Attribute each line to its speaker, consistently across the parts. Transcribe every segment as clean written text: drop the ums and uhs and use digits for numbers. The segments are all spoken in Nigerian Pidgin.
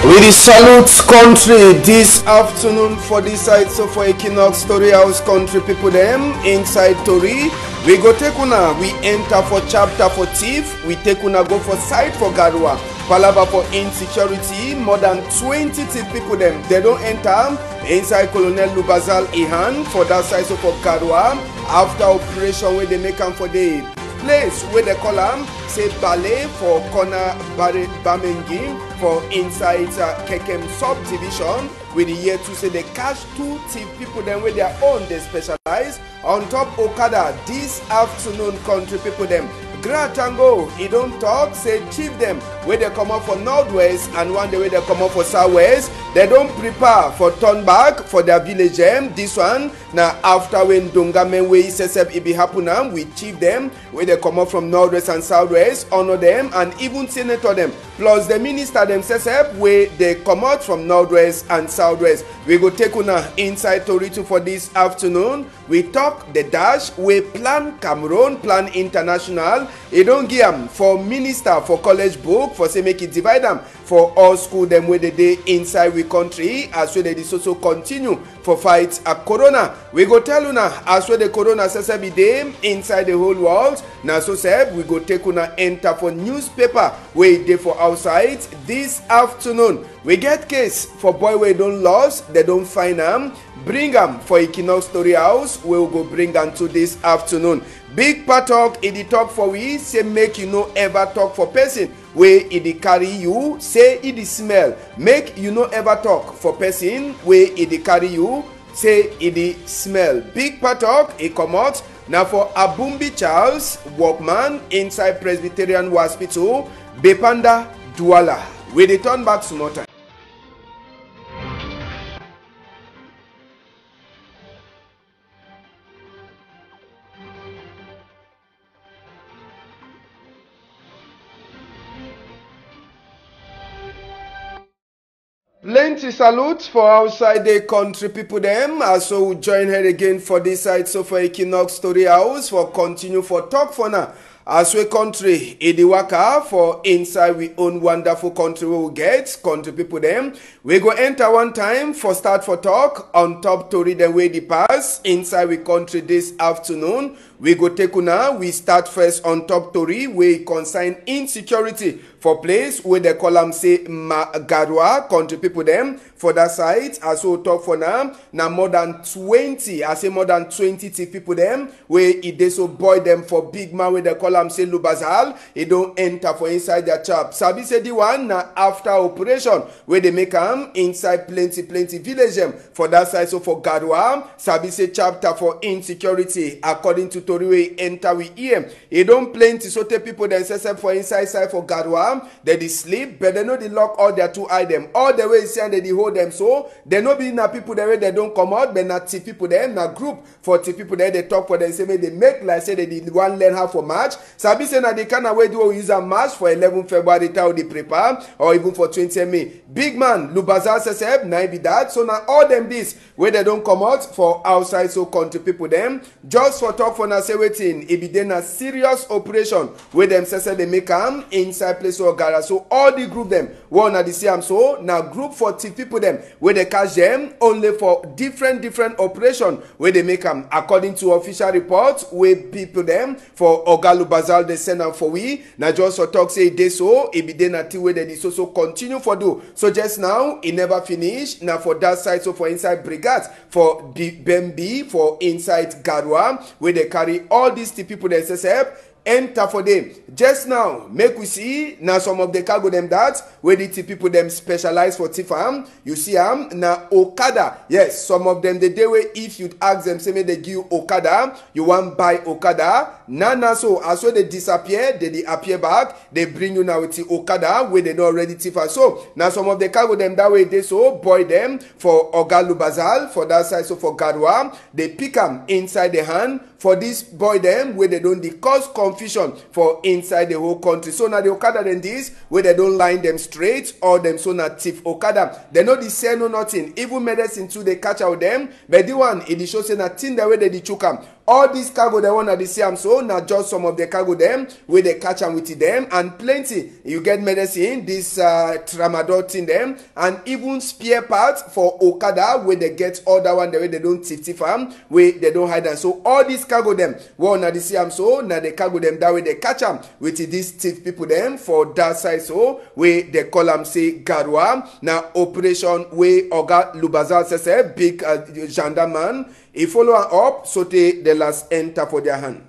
Speaker 1: We salute country this afternoon for this side. So for Equinox Story House country people them inside Tori. We go take una, we enter for chapter for thief. We take una go for side for Garua. Palava for insecurity. More than 20 thief people them. They don't enter inside Colonel Lubazal Ihan for that side. So for Garua. After operation where they make them for the place where they call them say ballet for corner Bamengi for inside Kekem subdivision with the year to say they catch two thief people then with their own they specialize on top Okada this afternoon country people them Gratango, he don't talk, say chief them where they come up for northwest and one day where they come up for southwest. They don't prepare for turn back for their village. This one now after when Dungamen way sesep it be happen we chief them where they come up from northwest and southwest, honor them and even senator them plus the minister them sesep where they come out from northwest and southwest. We go take una inside Torito for this afternoon. We talk the dash we plan Cameroon, plan international. It don't give them for minister for college book for say make it divide them for all school them where they day inside we country as well they also continue for fight a corona. We go tell una as well the corona says be day inside the whole world. Now so said we go take una enter for newspaper where they for outside this afternoon. We get case for boy where don't lost, they don't find them. Bring them for Equinox Story House. We'll go bring them to this afternoon. Big part talk in the talk for we say make you no ever talk for person where it carry you say it smell. Make you no ever talk for person where it carry you say it smell. Big part talk it come out now for Abumbi Charles workman inside Presbyterian Hospital Bepanda Douala. We return back some more time. Plenty salute for outside the country people them. Also we join her again for this side. So for Equinox Story House for continue for talk for now. As we country Idiwaka for inside we own wonderful country we will get country people them. We go enter one time for start for talk on top to read the way the pass inside we country this afternoon. We go take una. We start first on top story. We consign insecurity for place where they call them say Garua country people them for that side. As we talk for now. Now more than 20. I say more than 20 people them where it they so boy them for big man where they call them say Lubazal. It don't enter for inside their chop. Sabi say the one now after operation where they make them inside plenty village them for that side. So for Garua, Sabi say chapter for insecurity according to Toriwe enter we hear. It don't plenty so te people then say for inside side for Garua. They sleep, but they know they lock all their two items. All the way say they hold them so they no be na people the way they don't come out, but not T people them na group for T people there they talk for them say they make like say they did one learn how for March. Sabi say na they kind of way do use a March for 11 February how they prepare or even for 20 May. Big man Lubazal says na be that so now all them this where they don't come out for outside so country people them just for talk for na say waiting it be then a serious operation where them say they make them inside place or gara so all the group them one at the same so now group 40 people them where they catch them only for different operation where they make them according to official reports where people them for Oga Lubazal they send them for we now just for talk say they so it be then until where they so continue for do so just now it never finish now for that side so for inside brigades for the Bembi for inside Garua where they carry all these people that say enter for them. Just now, make we see now some of the cargo them that where the people them specialize for Tifam. You see now Okada. Yes, some of them the day where if you ask them say may they give you Okada, you want buy Okada. Now so as well they disappear, they appear back, they bring you now with the Okada where they not already Tifa. So now some of the cargo them that way they so boy them for Oga Lubazal for that side so for Garua, they pick them inside the hand for this boy them where they don't cause confusion for inside the whole country. So now the Okada then this where they don't line them straight or them so not thief Okada. They know the say no nothing. Even medicine too they catch out them. But the one it shows say nothing the way they choke them. all this cargo dem one dey see am so na just some of the cargo dem wey dey catch am with dem, and plenty. You get medicine, this tramadol thing dem, and even spare parts for okada wey dey get other one the way they don thief am, wey they don hide am. So all this cargo dem wey una dey see am so na the cargo dem that way they catch am with these thief people dem for that side, so wey they call am say Garwa. Na operation wey Oga Lubazal Sese, big gendarme man, he follow am up so the last enter for their hand.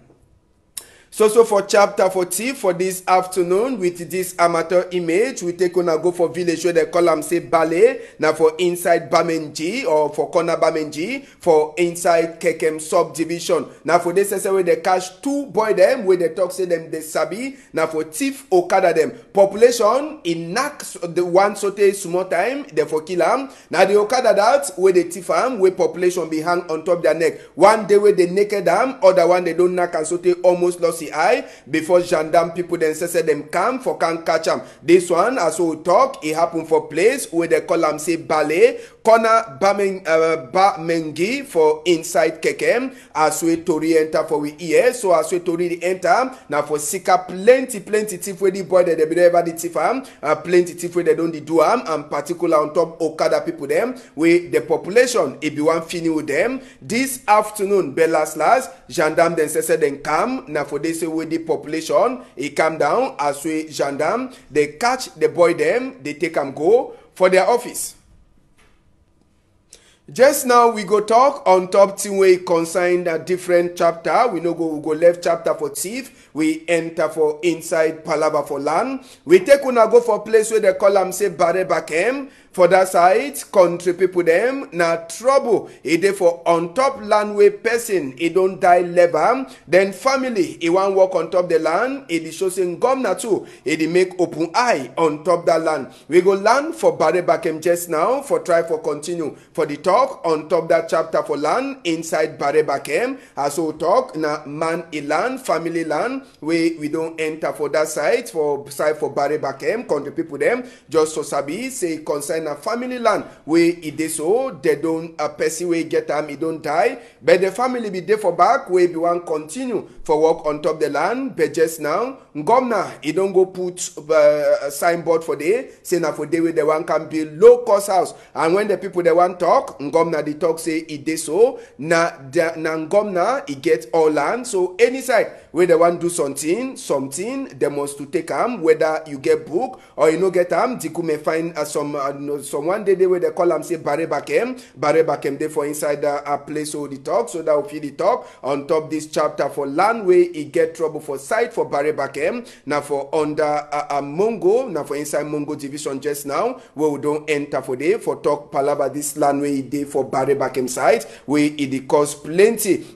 Speaker 1: So for chapter 40 for this afternoon, with this amateur image, we take on a go for village where they call them say Ballet. Now for inside Bamenji, or for corner Bamenji, for inside Kekem subdivision. Now for this where they catch two boy them, where they talk say them they sabi. Now for thief Okada them. Population in Nak, the one sote small time, they for kill them. Now the Okada that, where they thief them, where population be hang on top their neck. One day where they naked them, other one they don't knock and sote almost lost eye before gendarme people then say them come for can catch them. This one, as we talk, it happen for place where they call them say Ballet, corner Bamengi for inside Kekem, as we Tori enter for we ear. So as we Tori enter, now for Sika plenty thief where the boy that they be ever the thief plenty thief where they don't do and particular on top Okada people them, where the population it be one fini with them. This afternoon, last gendarme then say them come, now for this with the population, it come down as we gendarme, they catch the boy them, they take them go for their office. Just now we go talk on top thing wey concern a different chapter. We no go left chapter for thief. We enter for inside Palava for land. We take una go for place where they call them say Bare Bakem. For that side, country people them na trouble. E dey for on top land where person e don't die level. Then family e wan walk on top the land. E dey show saying governor too. E dey make open eye on top that land. We go land for Bare Bakem just now for try for continue for the talk on top that chapter for land inside Bare Bakem. As we talk na man e land, family land. We don't enter for that side for Bare Bakem. Country people them just so sabi say concern a family land where it is so they don't a person way get them, it don't die, but the family be there for back where be one continue for work on top the land. But just now governor he don't go put a signboard for day say na for day where the one can build low cost house, and when the people they want talk governor they talk say it is so na governor he get all land. So any side where they want do something they must to take them, whether you get book or you no get them. Diku may find some one day where they call them say Bare Bakem they for inside a place so the talk, so that will feel the talk on top this chapter for land where it get trouble for site for Bare Bakem. Now for under a Mongo, now for inside Mongo division just now where we don't enter for day for talk palava this land where it day for Bare Bakem site where it cause plenty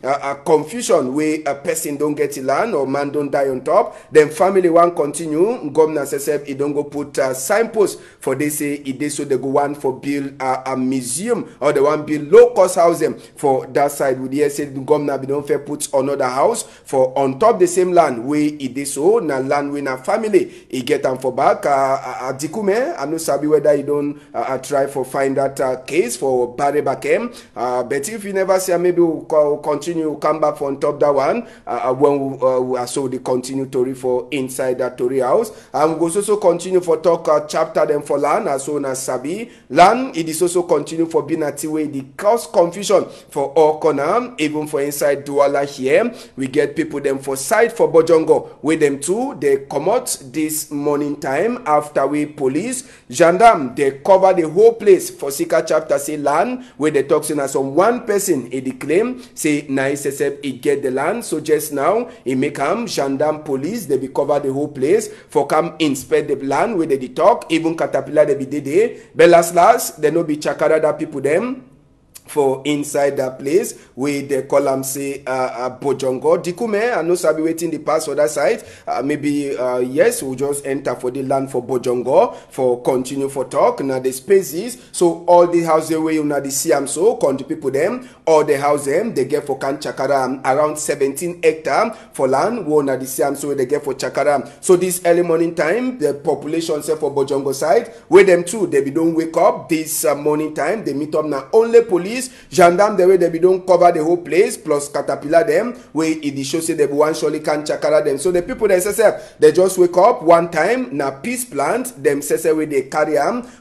Speaker 1: confusion where a person don't get the land or man don't die on top. Then family one continue, governor says it don't go put signpost for they say it is so they go one for build a museum or the one build low cost housing for that side. Would you say the governor be don't fair put another house for on top the same land where it is so na land where na family he get them for back dikume. I no sabi whether you don't try for find that case for Bare Bakem, but if you never see maybe we'll continue come back for on top that one when we so the continue Tory for inside that Tory house, and we go also continue for talk chapter them for land as soon as sabi land. It is also continue for being at way the cause confusion for all corner, even for inside Douala here. We get people them for side for Bojongo with them too. They come out this morning time after we police gendarme they cover the whole place for Sika chapter say land where they talk saying as on one person he claim say nice except he get the land. So just now he make gendarme police they be cover the whole place for come inspect the land where they talk, even caterpillar they be there. But last they no be chakara that people them for inside that place where they call them say Bojongo dikume. I know sabi waiting the pass for that side. Maybe yes we'll just enter for the land for Bojongo for continue for talk now the spaces. So all the houses where you know the see am so country people them all the house them they get for can chakara around 17 hectares for land where na the see am so they get for chakara. So this early morning time the population say for Bojongo side where them too they be don't wake up this morning time they meet up now only police police, gendarme the way they be don't cover the whole place, plus caterpillar them, where it shows say they one surely can chakara them. So the people they say they just wake up one time, na peace plant, them say where they carry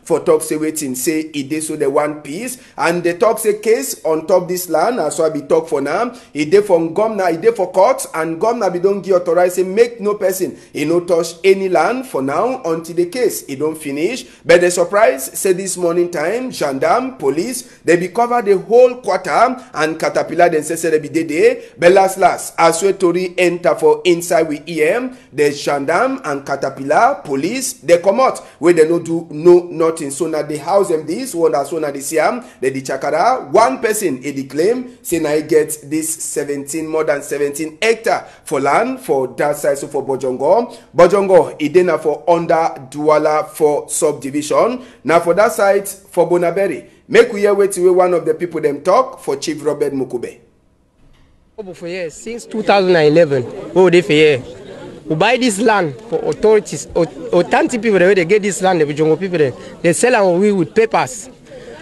Speaker 1: for talk say waiting, say it dey so the one piece, and the talk say case on top this land, as so I be talk for now, it dey from governor, it dey for court, and governor be don't give authorize say make no person, no touch any land for now until the case, it don't finish. But the surprise, say this morning time, gendarme, police, they be cover the whole quarter, and caterpillar then say they be there. But last, as we Tori enter for inside with EM, the gendarme and caterpillar, police, they come out where they no do no nothing. So now they house them this, one as one at the Siam, they the chakara, one person they claim, say now he get this more than 17 hectare for land for that side, so for Bojongo. Bojongo, it then for under Douala for subdivision. Now for that side, for Bonaberi, make we hear wait till one of the people them talk for Chief Robert Mukube.
Speaker 2: For years, since 2011, we buy this land for authorities, authentic people, they get this land, the Jongo people, they sell and we with papers,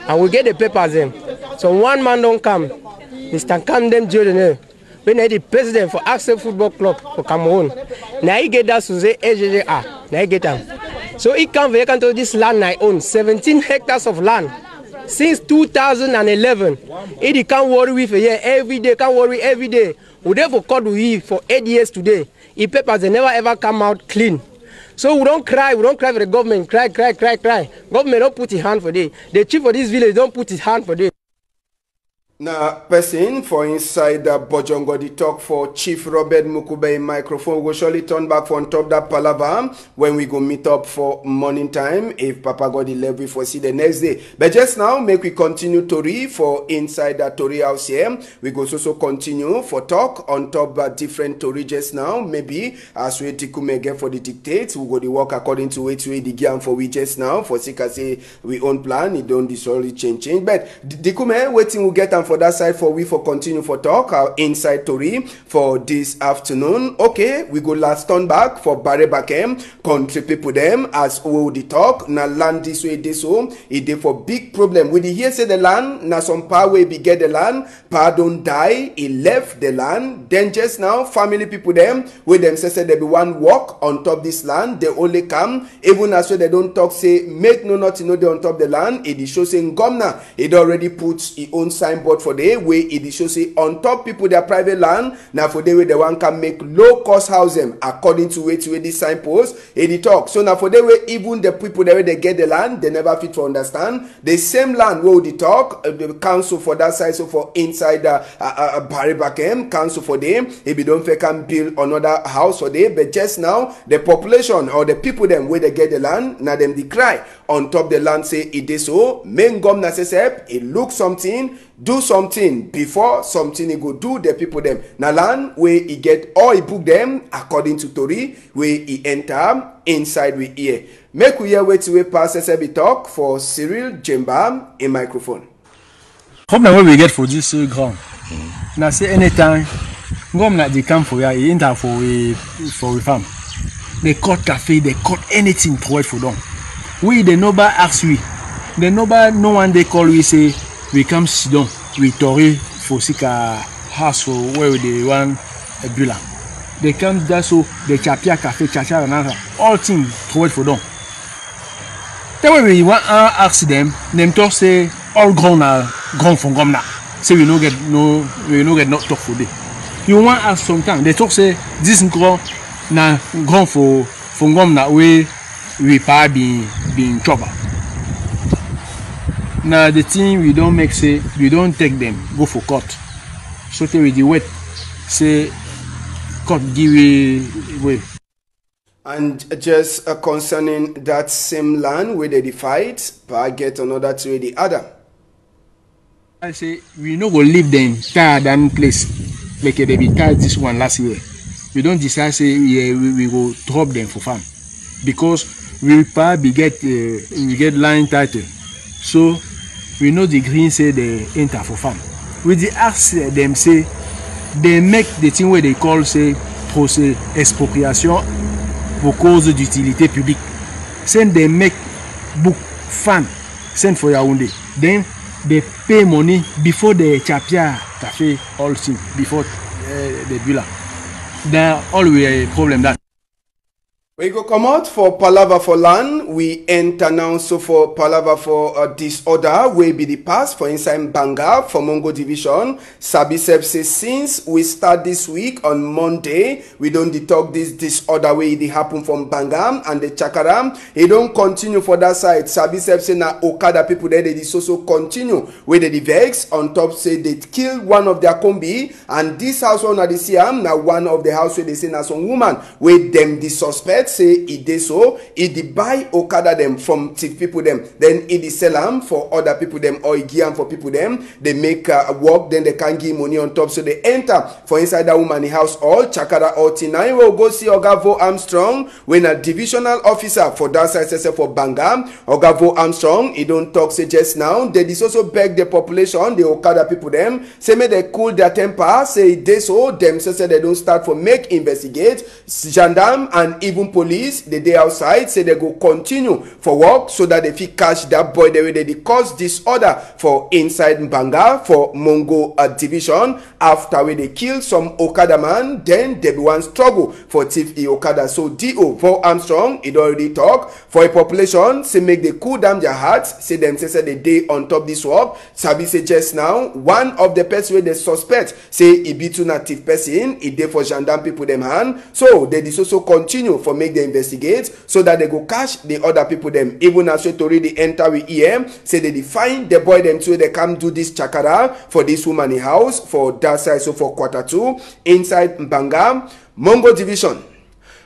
Speaker 2: and we get the papers them. So one man don't come, Mr. Camden Jordan, when the president for Axel Football Club for Cameroon, now he get that to say AJJA, now he get them. So he come vacant to this land I own, 17 hectares of land. Since 2011, he can't worry with a year every day, can't worry every day. We therefore caught with for 8 years today. He papers, they never ever come out clean. So we don't cry for the government, cry. Government don't put his hand for this. The chief of this village don't put his hand for this.
Speaker 1: Now, person for inside the Bojongo, the talk for Chief Robert Mukube in microphone. We will surely turn back for on top that palaver when we go meet up for morning time if Papa God the level for see the next day. But just now, make we continue Tori for inside that Tori house here. We go also continue for talk on top of different Tori just now. Maybe as we tikume get for the dictates, we go the work according to which way the game for we just now. For sick as say we own plan, it don't disorderly change. But dikume waiting we get and for that side for we for continue for talk our inside Tori for this afternoon. Okay, we go last turn back for Barre Bakem country people them as we the talk na land this way this home it dey for big problem. We hear say the land na some power way be get the land, power don't die, he left the land. Then just now family people them with them say they be one walk on top this land, they only come even as well they don't talk say make no nothing no they on top the land. It show saying governor it already puts his own signboard for the way it shows say on top people their private land now for the way the one can make low cost housing according to way this signpost it talk. So now for the way even the people the way they get the land they never fit to understand the same land where the talk the council for that side so for inside Barry Bakem council for them if you don't can build another house for them. But just now the population or the people them where they get the land now them they cry on top the land say it is so main governor says it look something do something before something he go do the people them. Now land where he get all he book them according to Tori where he enter inside we hear. Make we hear wait till we pass SB talk for Cyril Jemba in microphone.
Speaker 3: Problem where we get for this ground. Now say anytime come like they come for ya he enter for a farm. They cut cafe, they cut anything provide for them. We the nobody ask we. The nobody no one they call we say we come sit down with Tori for Sika house for where they want a building. They come there so they chapia cafe, chacha and other all things provide for them. Then when we want ask them talk say all grown from governor. Say we no get not talk for them. You want ask sometimes they talk say this grown na grown for from governor we probably be in trouble. Now the thing we don't make say we don't take them go for court. So they with the wait say court give way.
Speaker 1: And just concerning that same land where they fight, but get another to the other.
Speaker 3: I say we no go leave them tired than place like they be tired this one last year. We don't decide say we go drop them for farm because we probably get line title. So we know the green say they enter for farm. We the ask them say they make the thing where they call say procès expropriation pour cause d'utilité publique. Send they make book fan send for Yaoundé. Then they pay money before the Chapia Cafe all thing before the villa. There always a problem that.
Speaker 1: We go come out for Palava for land. We enter now so for Palava for disorder. We be the pass for inside Banga for Mongo Division. Sabi Sep say since we start this week on Monday, we don't talk this disorder way it happen from Banga and the Chakara. It don't continue for that side. Sabi Sep say na Okada people there they also continue with the vex on top say they kill one of their combi and this house one at the Siam now one of the house where they say na some woman with them the suspect. Say it dey so it dey buy Okada them from thief people them then it dey sell them for other people them or it give them for people them they make work then they can give money on top so they enter for inside that woman house all Chakara all T9 will go see Ogavo Armstrong when a divisional officer for that side say for Banga Ogavo Armstrong he don't talk say just now they dis also beg the population the Okada people them say may they cool their temper say it dey so them say they don't start for make investigate gendarme and even police the day outside say they go continue for work so that they fit catch that boy the way they cause disorder for inside Mbanga for Mongo division after when they kill some Okada man then they be one struggle for thief Okada so DO for Armstrong it already talk for a population say make they cool down their hearts say them say the day on top this work Sabi say just now one of the person where they suspect say he be too native person it dey for gendarme people them hand so they dis also continue for make they investigate so that they go catch the other people them even as we tori dey enter with EM say they define the boy them too they come do this Chakara for this woman house for that side so for Q2 inside Mbanga Mongo division.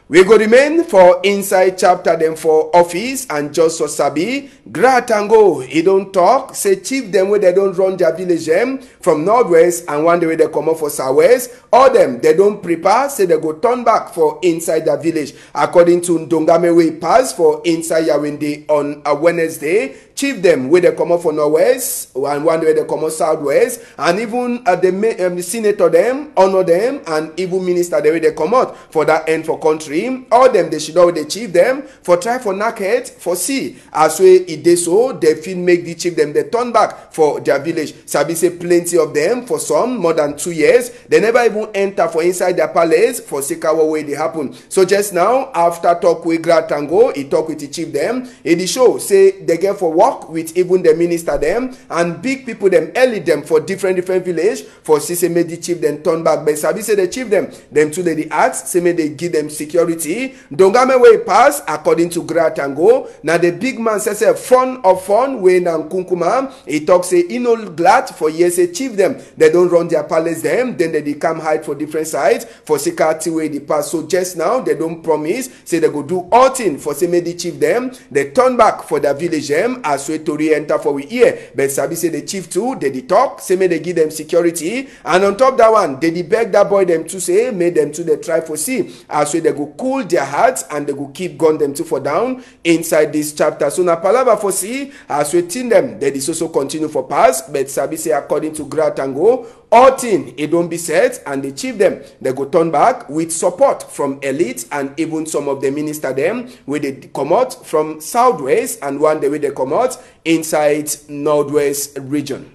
Speaker 1: We go remain for inside chapter them for office and just so sabi Gratango he don't talk say chief them where they don't run their village them from northwest and one day where they come up for southwest all them they don't prepare say they go turn back for inside their village according to Ndongame way pass for inside Yawende on a Wednesday. Chief them where they come up for northwest and one way they come up southwest and even the senator them honor them and even minister the way they come out for that end for country all them they should always chief them for try for naked for see as way it dey so they feel make the chief them they turn back for their village. Sabi say plenty of them for some more than 2 years they never even enter for inside their palace for Sikawa way they happen. So just now after talk with Gratango he talk with the chief them it dey show say they get for work with even the minister them and big people them early them for different village for see say make the chief them turn back but Sabi say the chief them too they ask say make they give them security. Dongame way pass according to Gratango now the big man says fun of fun way na Kunkuma he talk say he no glad for years say chief them they don't run their palace them then they come hide for different sides for security way they pass so just now they don't promise say they go do all thing for say make the chief them they turn back for their village them as way Tori enter for we here but Sabi say the chief too they talk say may they give them security and on top that one they beg that boy them to say make them to they try for see as way they go cool their hearts and they go keep gun them to for down inside this chapter. So na palava for see as we tin them they also continue for pass but Sabi say according to Gratango all thing it don't be set and the chief them they go turn back with support from elite and even some of the minister them where they come out from southwest and one day where they come out inside northwest region.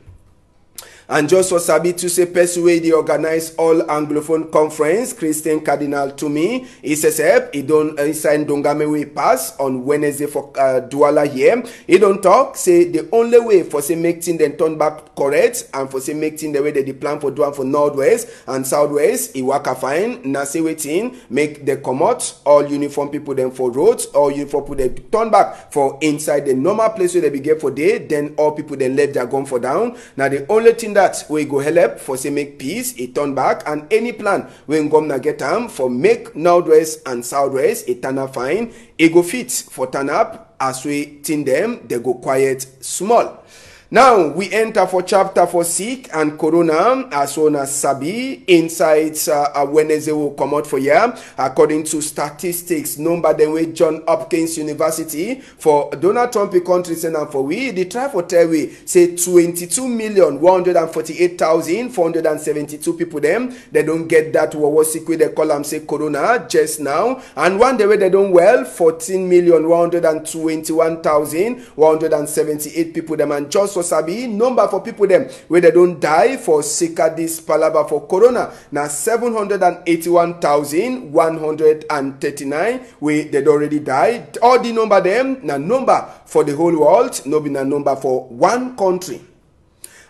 Speaker 1: And just for Sabi to say person wey dey organize all Anglophone conference, Christian Cardinal to me, he says he don't inside Dongame way pass on Wednesday for Douala here. He don't talk, say the only way for say make thing then turn back correct and for say make thing the way they plan for do for Northwest and Southwest, he waka fine. Now say waiting, make the come out all uniform people then for roads, all uniform people they turn back for inside the normal place where they be get for day, then all people then left their gun for down. Now the only thing that we go help for say make peace, he turn back and any plan when governor get them for make Northwest and Southwest, it turn up fine, it go fit for turn up as we tin them, they go quiet small. Now we enter for chapter for sick and corona as well as Sabi inside Wednesday will come out for year according to statistics number then with John Hopkins University for Donald Trump country and for we the try for tell we say 22,148,472 people them they don't get that what sick with they call them say corona just now and one day they don't well 14,121,178 people them and just also sabi number for people them where they don't die for sika this palava for corona. Now 781,139 we they already died. All the number them na number for the whole world, no be na number for one country.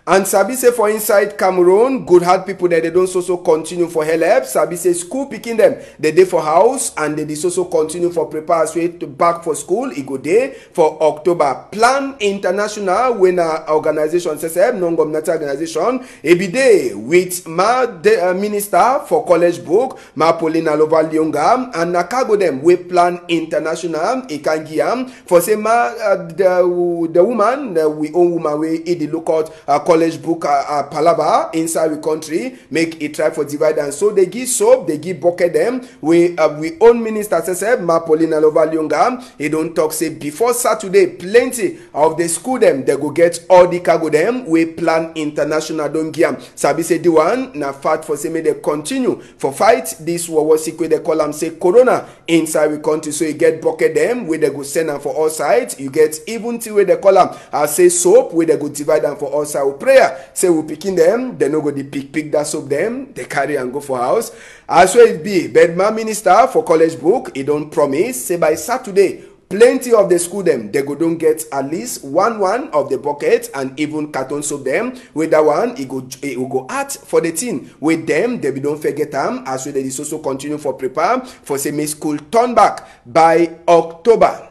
Speaker 1: And sabi say for inside Cameroon, good heart people that they don't so continue for help. Sabi say school picking them, they dey for house and they so continue for prepare way to back for school. It go day for October. Plan International when organization says non-governmental organization. It be day with minister for college book, Ma Paulina Lova-Lyonga, and Nakago them we Plan International. It can give for say the woman we own woman we the lookout college book palava inside the country make it try for divide and so they give soap, they give bucket them. We own minister says Ma Paulina Lova-Lyonga. He don't talk say before Saturday plenty of the school them they go get all the cargo them. We Plan International don't give sabi say the one na fact for say may they continue for fight this war sick they call them say corona inside the country so you get bucket them where they go send them for all sides. You get even till where they call them say soap where they go divide them for all sides. Prayer say we picking them, they no go the pick that soap them, they carry and go for house. As well it be, but my minister for college book, he don't promise say by Saturday plenty of the school them they go don't get at least one of the buckets and even carton soap them. With that one it will go out for the team with them they be don't forget them as well they also continue for prepare for say may school turn back by October.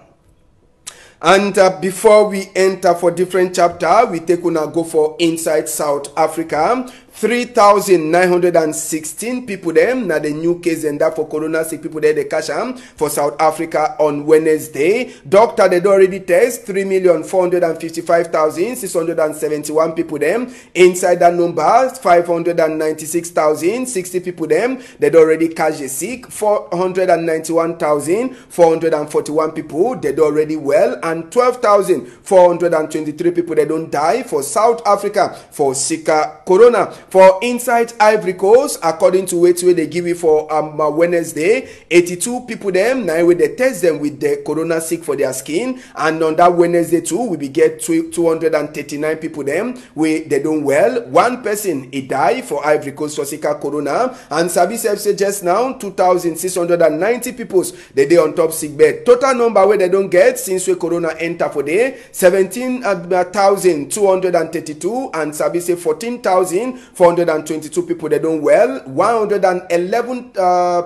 Speaker 1: And before we enter for different chapter, we take una go for inside South Africa. 3,916 people them na the new case and that for corona sick people there they cash them for South Africa on Wednesday. Doctor they already test 3,455,671 people them. Inside that number 596,060 people them they already cash the sick. 491,441 people they already well and 12,423 people they don't die for South Africa for Zika corona. For inside Ivory Coast, according to what they give it for Wednesday, 82 people them now when they test them with the corona sick for their skin, and on that Wednesday too we be get 239 people them where they don't well. One person he die for Ivory Coast for Zika corona, and Sabi say just now 2,690 people they on top sick bed. Total number where they don't get since we corona enter for day 17,232 and Sabi say 14,422 people they don't well. 111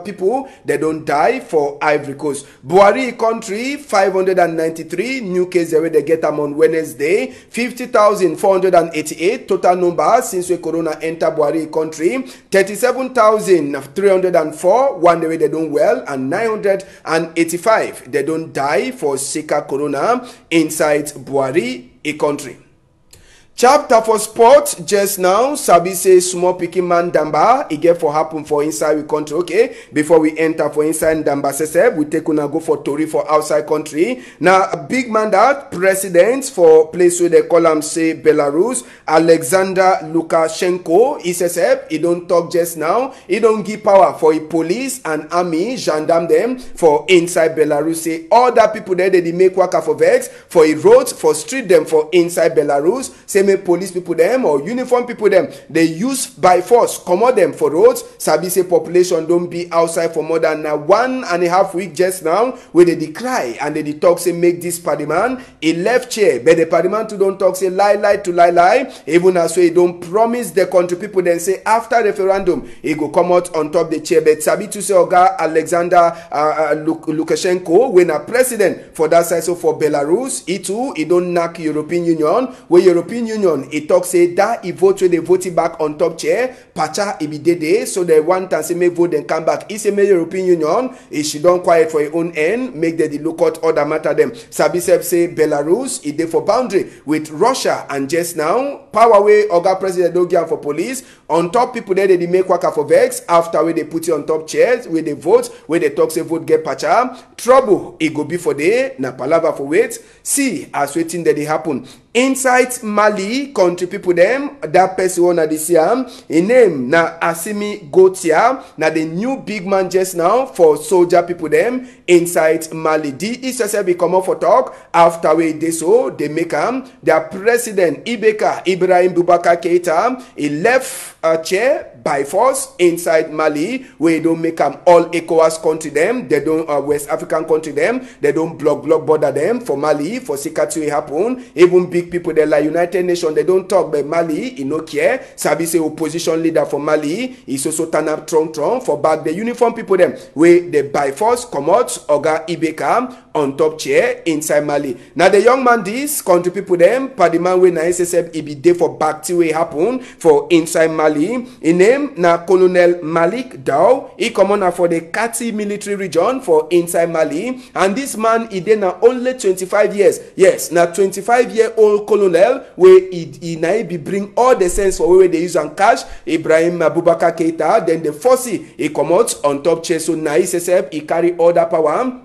Speaker 1: people they don't die for Ivory Coast. Buhari country 593 new cases where they get them on Wednesday. 50,488 total number since we corona enter Buhari country. 37,304 one day they don't well and 985 they don't die for Zika corona inside Buhari country. Chapter for sport just now. Sabi say small pikin man Damba e get for happen for inside we country. Okay, before we enter for inside Damba seseb, we take una go for Tori for outside country. Now a big man that president for place where they call him say Belarus, Alexander Lukashenko. He says he don't talk just now. He don't give power for a police and army gendarme them for inside Belarus. Say all that people there they make work for vex for a road for street them for inside Belarus. Say make police people them or uniform people them they use by force comot them for roads. Sabi say population don't be outside for more than 1.5 weeks just now where they decry and they talk say make this parliament a left chair, but the parliament too don't talk say lie to lie even as we don't promise the country people then say after referendum he go come out on top the chair. But Sabi to say Oga Alexander Lukashenko when a president for that side so for Belarus he too he don't knock European Union where European Union he talk say that he vote when they vote it back on top chair pacha he be dede so they want and say make vote then come back. He say make European Union he should don't quiet for his own end make the look out other matter them. Sabi say Belarus he dey for boundary with Russia and just now power way Oga president don't give for police on top people there they make waka for vex after where they put it on top chairs where they vote where they talk say vote get pacha trouble it go be for day na palava for wait see as waiting that they happen inside Mali. Mali, country people them, that person one this year, in name na Asimi Gotia, na the new big man just now for soldier people them inside Mali. The SSL be come up for talk after we they so they make their president Ibeka Ibrahim Boubacar Keita, he left a chair by force inside Mali, where don't make all ECOWAS country them, they don't West African country them, they don't block border them for Mali, for security happen. Even big people they like United Nations, they don't talk about Mali, he no care. Sabi say opposition leader for Mali, he's also turn up Trump for back the uniform people them, where they by force come out Oga Ibeka on top chair inside Mali. Now the young man this country people them, Padiman we na SSF he be there for back to way happen for inside Mali. In name na Colonel Malik Dow, he come on for the Kati military region for inside Mali, and this man he then na only 25 years. Yes, na 25-year-old colonel where he na be bring all the sense for where they use and cash Ibrahim Boubacar Keita, then the force he come out on top chair. So na SSF he carry all that power.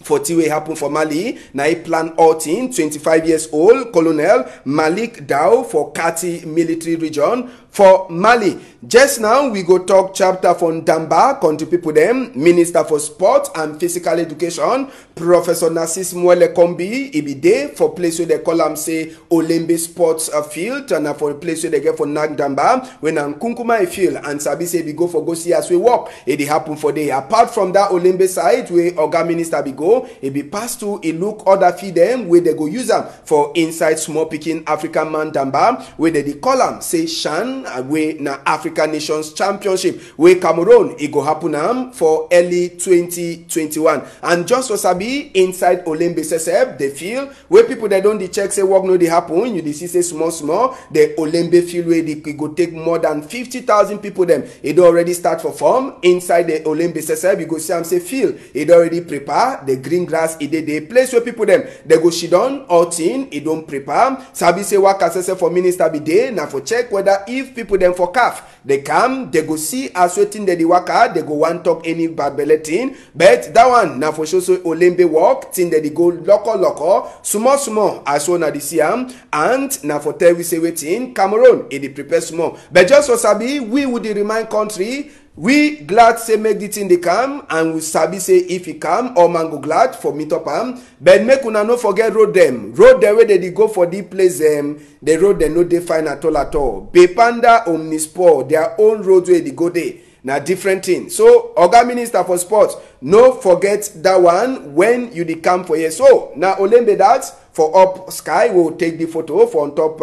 Speaker 1: 40 way happen for Mali. Now he plan all thing. 25 years old Colonel Malik Dow for Kati military region for Mali. Just now we go talk chapter from Damba, country people them, Minister for Sport and Physical Education, Professor Narcisse Mwele Kombi, he be there for place where they call him say Olembe Sports Field, and for place where they get for Nagdamba, when Kunkuma field, and Sabi say we go for go see as we walk. It happen for day. Apart from that Olembe side where Oga Minister be go, it be passed to a look other feed them where they go use them for inside small picking African man Damba, where they call them say Shan, where na African Nations Championship, where Cameroon it go happen for early 2021. And just for Sabi inside Olembe SSF, the field where people they don't check say work no they happen, you see say small the Olembe field where they go take more than 50,000 people them. It already start for form inside the Olembe SSF. You go see am say field it already prepare the green grass. It the place where people them they go sit down all thing it don't prepare. Sabi say work SSF for minister be there now for check whether if people them for CAF they come they go see as waiting they waka they go one talk any bad belly thing, but that one now for sure so Olembe walk thing that they go local small as one at the CM, and now for tell we say waiting Cameroon it prepare small. But just for Sabi we would remind country we glad say make the thing they come, and we Sabi say if he come all man go glad for meet up but make una no forget road them where they go for the place the road they no they find at all. Bepanda Omnisport their own road where they go there. Now different thing. So Oga Minister for Sports, no forget that one when you come for here. So now Olembe that for up sky we'll take the photo for on top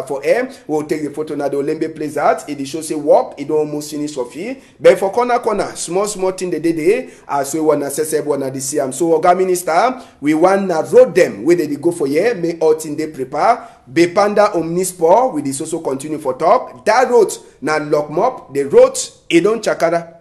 Speaker 1: for air we'll take the photo. Now the Olembe plays that it shows say walk it don't almost finish for fee, but for corner small thing they did as we want accessible one at the CM. So Oga Minister we want to road them where they go for here make all thing they prepare. Bepanda Omnisport we this also continue for talk that road now lock up the road it don't chakara.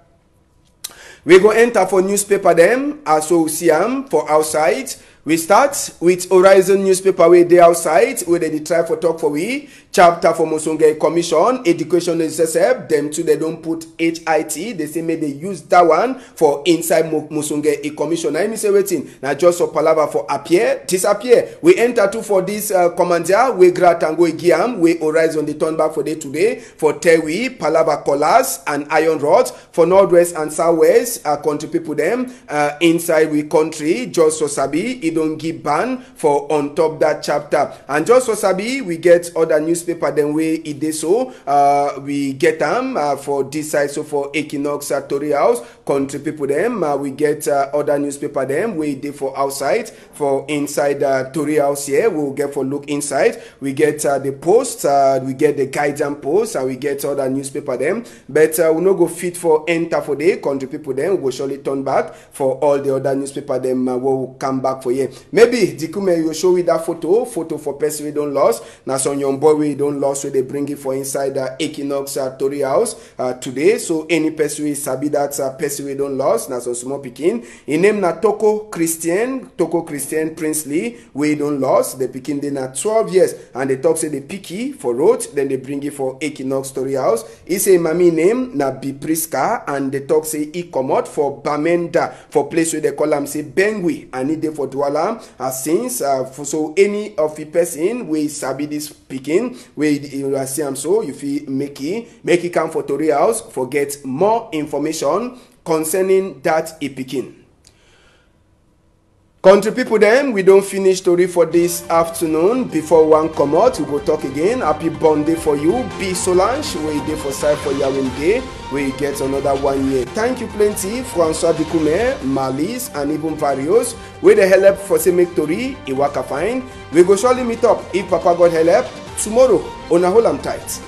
Speaker 1: We go enter for newspaper them as we see them for outside. We start with Horizon newspaper where they outside where they try for talk for we chapter for Musonge Commission education SSF them too they don't put HIT they say may they use that one for inside Musonge Commission. I say waiting now just for palava for appear disappear. We enter to for this commander we Gratango Giam we Horizon they turn back for day today for Tewi palava collars and iron rods for northwest and southwest country people them inside we country just for Sabi don't give ban for on top that chapter. And just for Sabi we get other newspaper then we it dey so we get them for this side. So for Equinox Tory House country people them we get other newspaper them we dey for outside. For inside Tory House here we'll get for look inside. We get the post we get the guidance post and we get other newspaper them, but we no go fit for enter for the country people them. We go surely turn back for all the other newspaper them will come back for you. Maybe Dikume will show you that photo for person we don't lost. Now some young boy we don't lost, so they bring it for inside Equinox Tory House today. So any person we sabi that person we don't lost. Now some small picking. In name na Toko Christian Princely we don't lost. They picking they na 12 years and they talk say they picky for road. Then they bring it for Equinox Tory House. He say mami name na Bipriska and they talk say he come out for Bamenda for place where they call him say Bengui and he dey for Douala. Since so any of the person we sabi this pikin wey you see am so, you fit make e come for tori house for get more information concerning that pikin. Country people dem, we don finish story for this afternoon. Before one comot, we go talk again. Happy birthday for you, B Solange, wey dey for side for Yaoundé, wey get another 1 year. Thank you plenty, Francois Bikume, Malice, and even Varios, wey dey help for say make tori e waka fine. We go surely meet up if Papa God help tomorrow. Una hold am tight.